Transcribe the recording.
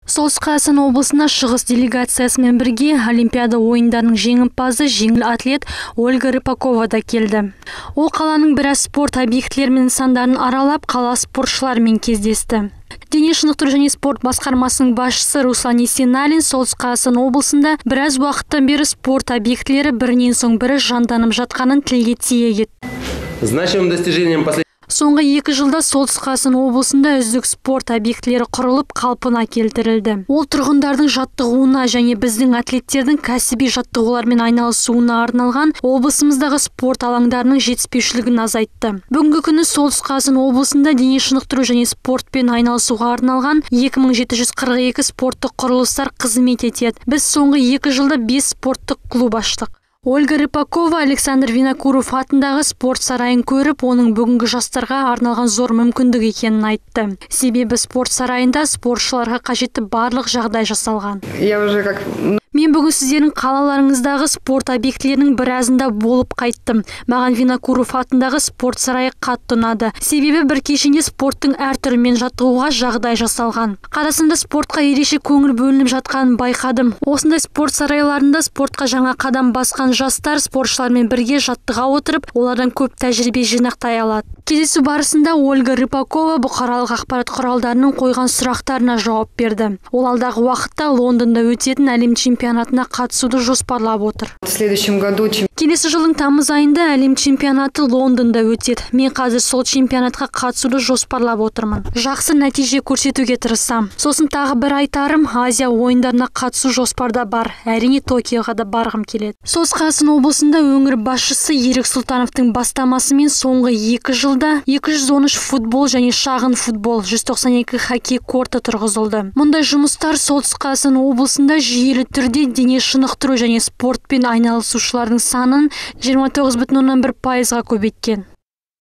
Солтүстік Қазақстан облысына шығыс делегациясымен бірге Олимпиада ойындарының жеңімпазы жеңіл атлет Ольга Рыпакова да келді. Ол қаланың біраз спорт объектілері мен нысандарын аралап, қала спортшыларымен кездесті. Дене шынықтыру және спорт басқармасының басшысы Руслан Есеналин Солтүстік Қазақстан облысында біраз уақыттан бері спорт объектілері бірінен соң бірі жанданып жатқанын тілге тиек етті. Значимым достижением Соңғы 2 жылда Солтүстік Қазақстан облысында үздік спорт объектілері құрылып, қалпына келтірілді. Ол тұрғындардың жаттығуына және біздің атлеттердің кәсіби жаттығулармен айналысуына арналған облысымыздағы спорт алаңдарының жетіспеушілігін азайтты. Бүгінгі күні Солтүстік Қазақстан облысында дене шынықтыру және спортпен айналысуға арналған 2742 спорттық құрылыстар қызмет етеді. Біз соңғы 2 жылда 5 спорттық клуб аштық. Ольга Рыпакова Александр Винокуров атындағы спорт сарайын көріп, оның бүгінгі жастарға арналған зор мүмкіндік екенін айтты. Себебі спорт сарайында спортшыларға қажетті барлық жағдай жасалған. Мен бүгін сіздердің қалаларыңыздағы спорт объектілерінің біразында болып қайттым. Маған Винокуров атындағы спорт сарайы қатты ұнады. Себебі бір кешенде спорттың әр түрімен жаттығуға жағдай жасалған. Қарасында спортқа ерекше көңіл бөлініп жатқанын байқадым. Осындай спорт сарайларында спортқа жаңа қадам басқан жастар спортшылармен бірге жаттыға отырып, олардан көп тәжірибе жинақтай алады. Кездесу барысында Ольга Рыпакова бұқаралық ақпарат құралдарының қойған сұрақтарына жауап берді. Ол алдағы уақытта Лондонда өтетін әлем чемпионатына қатысуды жоспарлап отыр. Келесі жылдың тамыз айында әлем чемпионаты Лондонда өтеді. Мен қазір сол чемпионатқа қатысуды жоспарлап отырмын. Жақсы нәтиже көрсетуге тырысам. Сосын тағы бір айтарым, Азия ойындарына қатысу жоспарда бар. Әрине Токиоға да барғым келеді. Солтүстік Қазақстан облысында өңір басшысы Ерік Сұлтановтың бастамасымен соңғы 2 жылда 213 футбол және шағын футбол, 192 хоккей корты тұрғызылды. Мұндай жұмыстар Солтүстік Қазақстан облысында жүйелі түрде дене шынықтыру және спортпен айналысушылардың санын 29,1%-ға көбейткен.